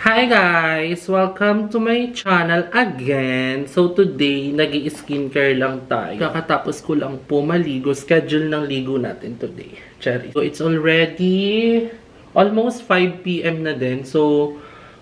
Hi guys! Welcome to my channel again. So today, nag-i-skincare lang tayo. Kakatapos ko lang po maligo. Schedule ng ligo natin today. Cherry. So it's already almost 5 PM na din. So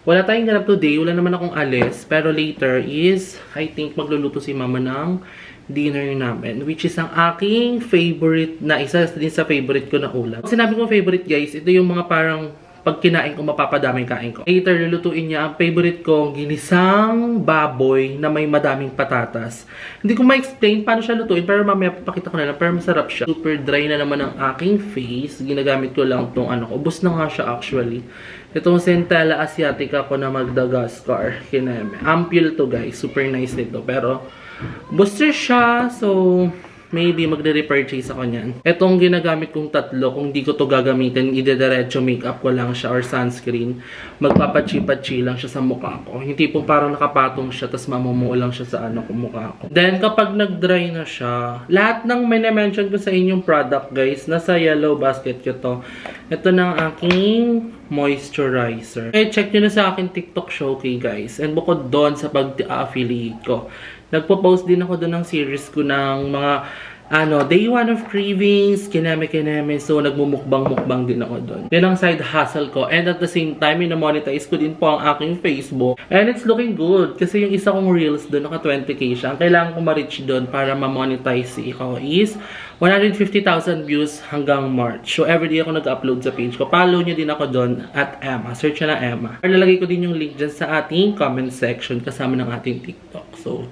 wala tayong ganap today. Wala naman akong alis. Pero later is, I think magluluto si mama ng dinner namin. Which is ang aking favorite na isa din sa favorite ko na ulam. Sinabi ko favorite guys, ito yung mga parang pag kinain ko, mapapadaming kain ko. Later, lulutuin niya ang favorite kong ginisang baboy na may madaming patatas. Hindi ko ma-explain paano siya lutuin, pero mamaya papakita ko na lang. Pero masarap siya. Super dry na naman ang aking face. Ginagamit ko lang itong ubos na nga siya actually. Itong Centella Asiatica ko na Madagascar. Kineme. Ampule to guys. Super nice nito. Pero, booster siya. So, maybe magre-repurchase ako niyan. Etong ginagamit kong tatlo, kung di ko to gagamitin, ide-diretso makeup ko lang siya or sunscreen. Magpapachi-pachi lang siya sa mukha ko. Hindi po parang nakapatong siya, tas mamumuo lang siya sa mukha ko. Then, kapag nag-dry na siya, lahat ng mention ko sa inyong product, guys, nasa yellow basket ko to. Ito na ang aking moisturizer. Check nyo na sa akin TikTok showcase, guys. And bukod doon sa pag-affiliate ko, nagpo-post din ako doon ng series ko ng mga day 1 of cravings, kineme. So, nagmumukbang-mukbang din ako doon. Yan ang side hustle ko. And at the same time, minamonetize ko din po ang aking Facebook. And it's looking good. Kasi yung isa kong reels doon, naka 20k siya. Ang kailangan ko ma-reach doon para ma-monetize ko is 150,000 views hanggang March. So, everyday ako nag-upload sa page ko. Follow nyo din ako doon at Emma. Search na Emma. Lalagay ko din yung link dyan sa ating comment section kasama ng ating TikTok. So,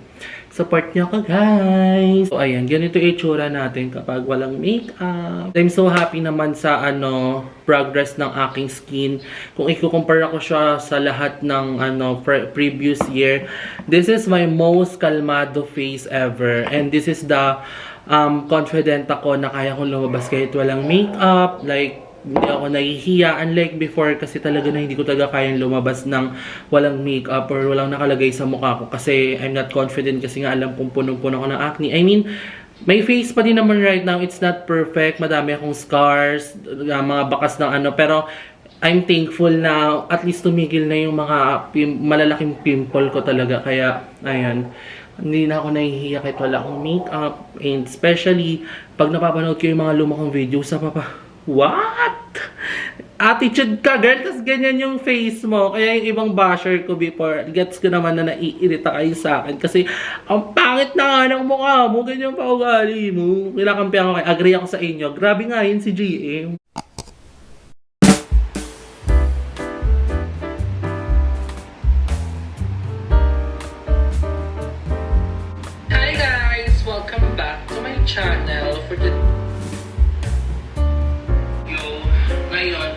support nyo ako, guys! So, ayan. Ganito itsura natin kapag walang makeup. I'm so happy naman sa, progress ng aking skin. Kung i-compare ako siya sa lahat ng, previous year, this is my most kalmado face ever. And this is the, confident ako na kaya kong lumabas kahit walang makeup. Like, hindi ako nahihiya. Unlike before, kasi talaga na hindi ko talaga kayang lumabas ng walang makeup or walang nakalagay sa mukha ko. Kasi I'm not confident kasi nga alam kong punong-puno ko ng acne. I mean, may face pa din naman right now. It's not perfect. Madami akong scars, mga bakas ng pero I'm thankful na at least tumigil na yung mga malalaking pimple ko talaga. Kaya, ayan. Hindi na ako nahihiya kahit wala akong makeup. And especially, pag napapanood ko yung mga lumang video sa what? Attitude ka, girl. Tapos ganyan yung face mo. Kaya yung ibang basher ko before, gets ko naman na naiirita kayo sa akin. Kasi, ang pangit na nga ng mukha mo. Ganyan pa ugali mo. Kinakampihan ko kayo. Agree ako sa inyo. Grabe nga yun si GM. Hi guys! Welcome back to my channel for the ngayon,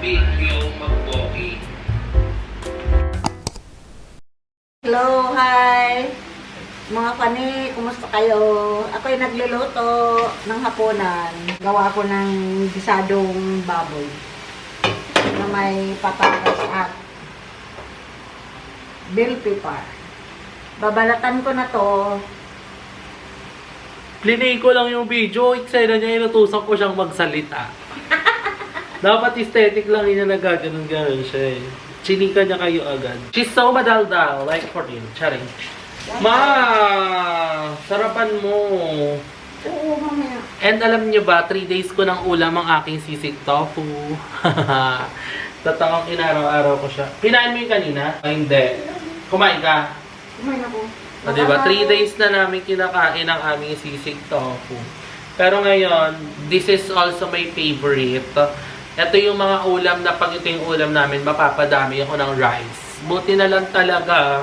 video mag-walking. Hello, hi! Mga kani, kumusta kayo? Ako'y nagluluto ng hapunan. Gawa ko ng gisadong baboy na may patatas at bell pepper. Babalatan ko na to. Plinay ko lang yung video. Excited niya, inutusan ko siyang magsalita. Dapat aesthetic lang niya nagaganon-ganon siya eh. Chinika niya kayo agad. She's so madaldal. Like for real. Charing. Ma! Sarapan mo. Oo, mamaya. And alam niyo ba, 3 days ko ng ulam ang aking sisig tofu. Totoong inaraw-araw ko siya. Kinain mo yung kanina? Ay, hindi. Kumain ka? Kumain ako. Diba? 3 days na namin kinakain ang aming sisig tofu. Pero ngayon, this is also my favorite. Ito yung mga ulam na pag ito yung ulam namin, mapapadami ako ng rice. Buti na lang talaga,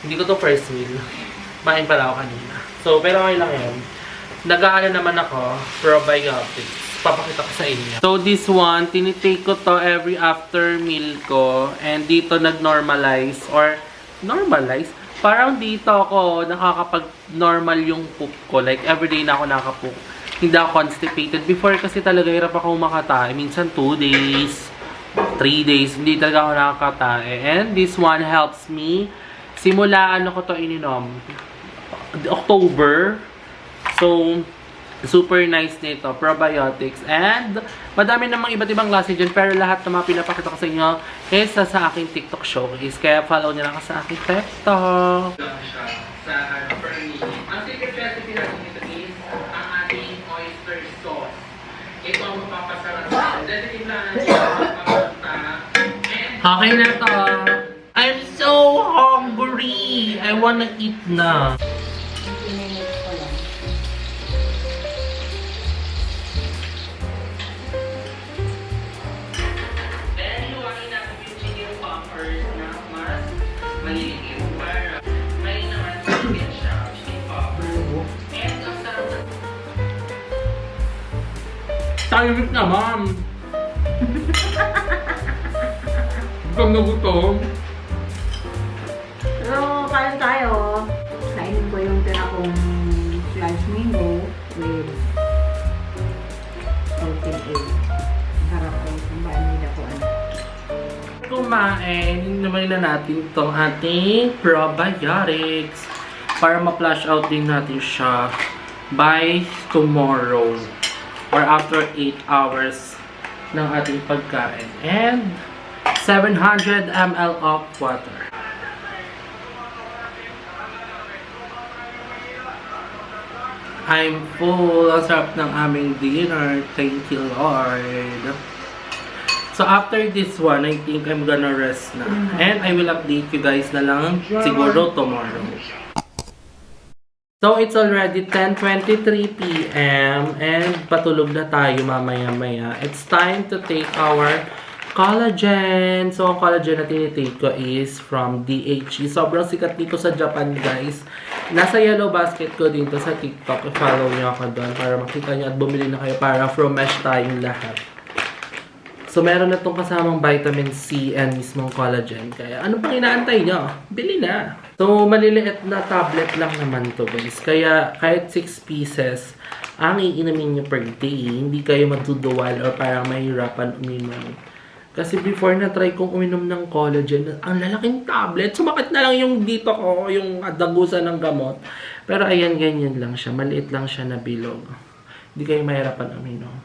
hindi ko to first meal. Main pala ako kanina. So, pero okay lang yun. Nag-aano naman ako, probiotics. Papakita ko sa inyo. So, this one, tinitake ko to every after meal ko. And dito nag-normalize or normalize. Parang dito ako nakakapag-normal yung poop ko. Like, everyday na ako nakapoop. Hindi ako constipated. Before kasi talaga hirap ako makatae. Minsan 2 days, 3 days. Hindi talaga ako nakakatae. And this one helps me. Simula ko to ininom. October. So, Super nice nito, probiotics, and madami namang iba't ibang klase dyan, pero lahat ng mga pinapakita ko sa inyo is sa aking TikTok showcase, kaya follow nyo lang ako sa aking TikTok. Sa Fernie. Ang secret recipe natin ito is ang ating oyster sauce. Ito ang mapapasarap natin. Dahil lang okay na to. I'm so hungry. I wanna eat na. Ininit ko lang. Then, iluwain natin yung chicken poppers na mas maliliit para may naman chicken siya. Chicken poppers. And ang sarap na. Tahimik na, ma'am. Gutom na gutom. So, kain tayo. Kainin ko yung tira kong sliced mango with salted egg. Harap ko kung paano nila ko ano. Kumain, naman na natin itong ating probiotics para ma-flush out din natin siya by tomorrow or after 8 hours ng ating pagkain. And 700 ml of water. I'm full. Ang sarap ng aming dinner. Thank you, Lord. So, after this one, I think I'm gonna rest na. And I will update you guys na lang siguro tomorrow. So, it's already 10:23 p.m. and patulog na tayo mamaya-maya. It's time to take our collagen. So, ang collagen na tinitake ko is from DHE. Sobrang sikat dito sa Japan, guys. Nasa yellow basket ko dito sa TikTok. I-follow niyo ako doon para makita niyo at bumili na kayo para from mesh tayong lahat. So, meron na itong kasamang vitamin C and mismong collagen. Kaya, ano pang inaantay nyo? Bili na! So, maliliit na tablet lang naman to, guys. Kaya, kahit 6 pieces, ang iinumin nyo per day, hindi kayo matuduwal or parang mahirapan uminom. Kasi before na-try kong uminom ng collagen, ang lalaking tablet. Sumakit na lang yung dito ko, yung dagusan ng gamot. Pero ayan, ganyan lang siya. Maliit lang siya na bilog. Hindi kayo mahirapan uminom.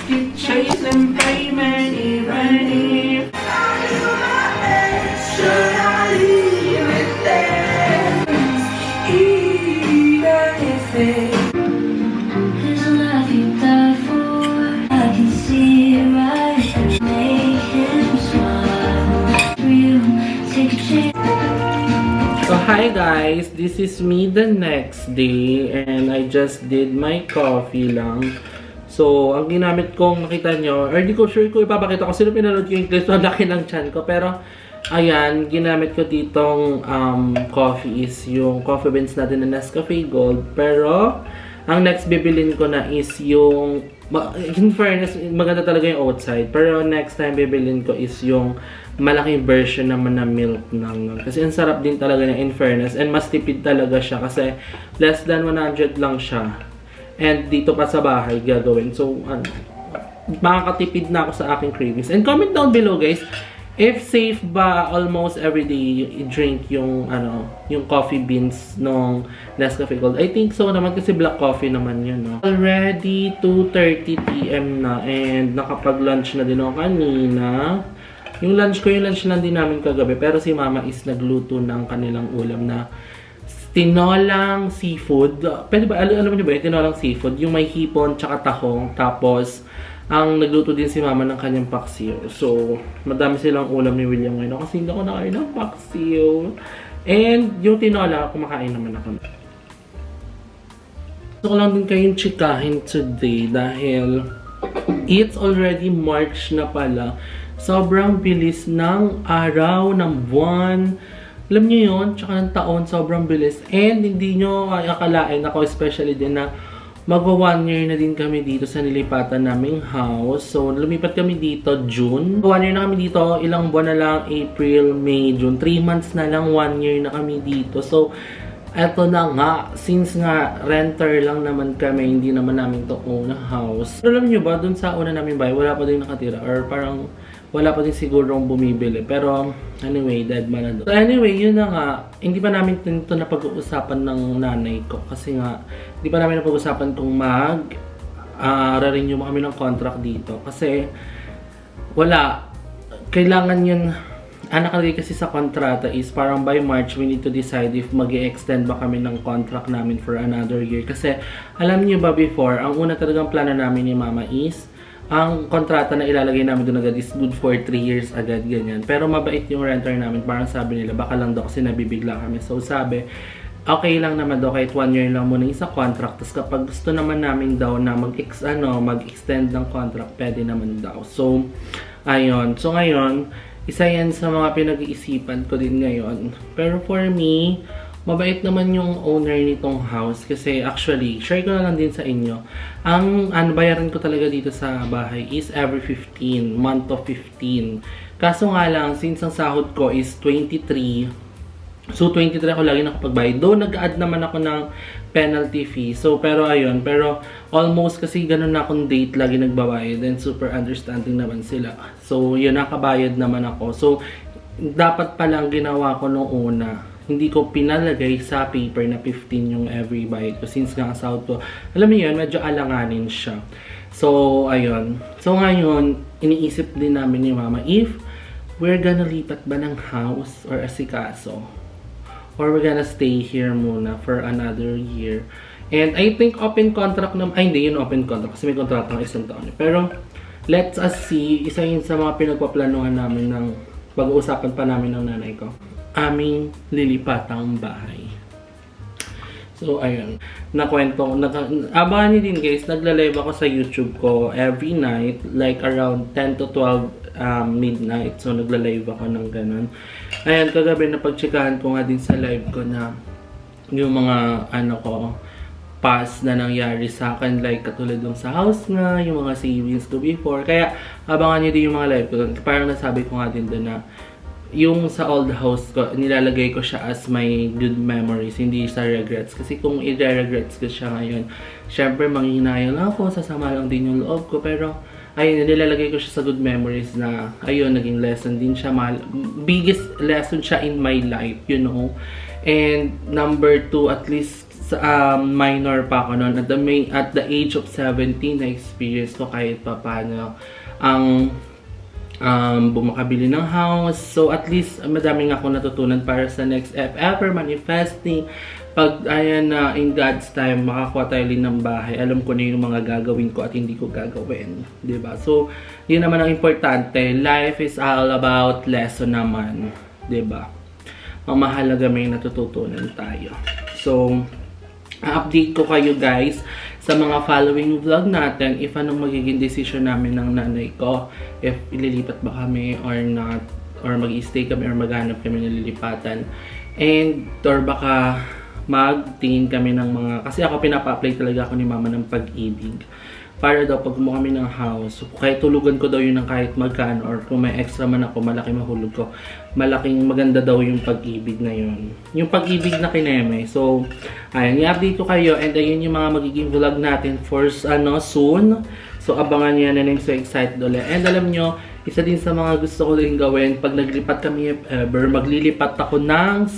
Keep chasing payment even if should I leave it there even if it There's a life you died for. I can see it right. Make him smile. Real, take a chance. So hi guys, this is me the next day and I just did my coffee lang. So, ang ginamit kong makita nyo, or di ko sure kung ipapakita ko sino pinanood ko yung clip, so laki ng chan ko. Pero, ayan, ginamit ko ditong coffee is yung coffee beans natin na Nescafe Gold. Pero, ang next bibilin ko na is yung, in fairness, maganda talaga yung outside. Pero, next time bibilin ko is yung malaking version naman na milk ng. Kasi, ang sarap din talaga niya in fairness. And mas tipid talaga siya kasi less than 100 lang siya. And dito pa sa bahay gagawin. So, makakatipid na ako sa aking cravings. And comment down below, guys, if safe ba almost everyday i-drink yung, yung coffee beans ng Nescafe Gold. I think so naman kasi black coffee naman yun, no? Already 2:30 p.m. na and nakapag-lunch na din ako kanina. Yung lunch lang din namin kagabi. Pero si Mama is nagluto ng kanilang ulam na tinolang seafood. Pwede ba? Alam niyo ba yun? Tinolang seafood. Yung may hipon tsaka tahong. Tapos, ang nagluto din si Mama ng kanyang paksiw. So, madami silang ulam ni William ngayon. Kasi hindi ako nakain ng paksiw. And, yung tinola, kumakain naman ako. Gusto ko lang din kayong chikahin today dahil it's already March na pala. Sobrang bilis ng araw, ng buwan. Alam nyo yun, tsaka ng taon, sobrang bilis. And hindi nyo akalain, ako especially din na magwa 1 year na din kami dito sa nilipatan naming house. So, lumipat kami dito June. 1 year na kami dito, ilang buwan na lang, April, May, June. 3 months na lang, 1 year na kami dito. So, eto na nga, since nga renter lang naman kami, hindi naman namin to own house. Pero alam nyo ba, dun sa una namin bahay, wala pa din nakatira. Or parang wala pa din siguro bumibili. Pero, anyway, dead man na doon. So, anyway, yun na nga. Hindi pa namin ito napag-uusapan ng nanay ko. Kasi nga, hindi pa namin napag-uusapan kung renew mo kami ng contract dito. Kasi, wala. Kailangan yun, nakalagay kasi sa kontrata is parang by March, we need to decide if mag-i-extend ba kami ng contract namin for another year. Kasi, alam niyo ba before, ang una talagang plano namin ni Mama is, ang kontrata na ilalagay namin doon agad is good for 3 years agad, ganyan. Pero mabait yung renter namin, parang sabi nila, baka lang daw kasi nabibigla kami. So, sabi, okay lang naman daw kahit 1 year lang muna yung sa contract. Tapos kapag gusto naman namin daw na mag-extend ng contract, pwede naman daw. So, ayun. So, ngayon, isa yan sa mga pinag-iisipan ko din ngayon. Pero for me, mabait naman yung owner nitong house. Kasi actually, share ko na lang din sa inyo. Ang bayaran ko talaga dito sa bahay is every 15, month of 15. Kaso nga lang, since ang sahod ko is 23, so 23 ako lagi nakapagbayad. Though nag-add naman ako ng penalty fee. So pero ayun, pero almost kasi ganun na akong date lagi nagbabayad, and super understanding naman sila. So yun, nakabayad naman ako. So dapat palang ginawa ko nung una, hindi ko pinalagay sa paper na 15 yung every bayad ko, since nga ang sahod ko, alam mo yun, medyo alanganin siya. So ayun. So ngayon, iniisip din namin ni Mama if we're gonna lipat ba ng house or asikaso, or we're gonna stay here muna for another year. And I think open contract na, ay hindi yun open contract kasi may contract ng 1 taon. Pero let's see, isa yun sa mga pinagpaplanuhan namin ng pag-uusapan pa namin ng nanay ko. Aming lilipatang bahay. So ayun, abangan niyo din guys, nagla-live ako sa YouTube ko every night, like around 10 to 12 midnight. So nagla-live ako ng ganun. Ayan, kagabi napagtsikahan ko nga din sa live ko na yung mga past na nangyari sa akin, like katulad ng sa house nga, yung mga savings ko before. Kaya abangan niyo din yung mga live ko. Parang nasabi ko nga din doon na yung sa old house ko, nilalagay ko siya as my good memories, hindi sa regrets. Kasi kung i-regrets ko siya ngayon, syempre manghihinayang ako, sasama lang din yung loob ko. Pero ayun, nilalagay ko siya sa good memories na, ayun, naging lesson din siya. Biggest lesson siya in my life, you know. And number 2, at least minor pa ako noon. At the age of 17, na-experience ko kahit pa paano ang bumakabili ng house. So at least madaming ako natutunan para sa next ever manifesting. Pag ayan na in God's time makakuha tayo din ng bahay, alam ko na yung mga gagawin ko at hindi ko gagawin, 'di ba? So yun naman ang importante. Life is all about lesson naman, 'di ba? Mahalaga may natututunan tayo. So update ko kayo guys sa mga following vlog natin if anong magiging decision namin ng nanay ko, if ililipat ba kami or not, or mag-stay kami or maghanap kami ng lilipatan, and or baka magtingin kami ng mga, kasi ako pinapa-apply talaga ako ni Mama ng Pag-ibig para daw pag kumuha kami ng house, kahit tulugan ko daw yun ng kahit magkano, or kung may extra man ako, malaki mahulog ko, malaking maganda daw yung Pag-ibig na yun. Yung Pag-ibig na kineme. So, ayun, i-update ko kayo, and ayun yung mga magiging vlog natin for soon. So, abangan nyo yan, and I'm so excited ulit. And alam nyo, isa din sa mga gusto ko rin gawin, pag naglipat kami if ever, maglilipat ako ng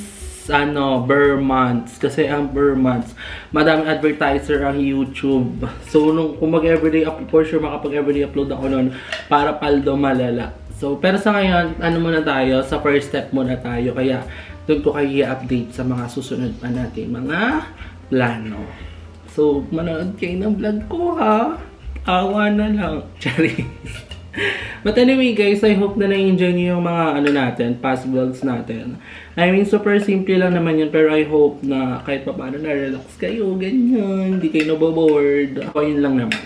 Burr months. Kasi ang Burr months, madaming advertiser ang YouTube. So, kung mag-everyday upload, for sure makapag-everyday upload ako nun para paldo malala. So, pero sa ngayon, muna tayo, sa first step muna tayo. Kaya, doon ko kayo i-update sa mga susunod pa natin mga plano. So, manood kayo ng vlog ko ha. Awa na lang. Charis. But anyway guys, I hope na na-enjoy niyo yung mga natin, past vlogs natin. I mean, super simple lang naman yun, pero I hope na kahit pa paano na-relax kayo, ganyan, hindi kayo nabobored. Ako yun lang naman.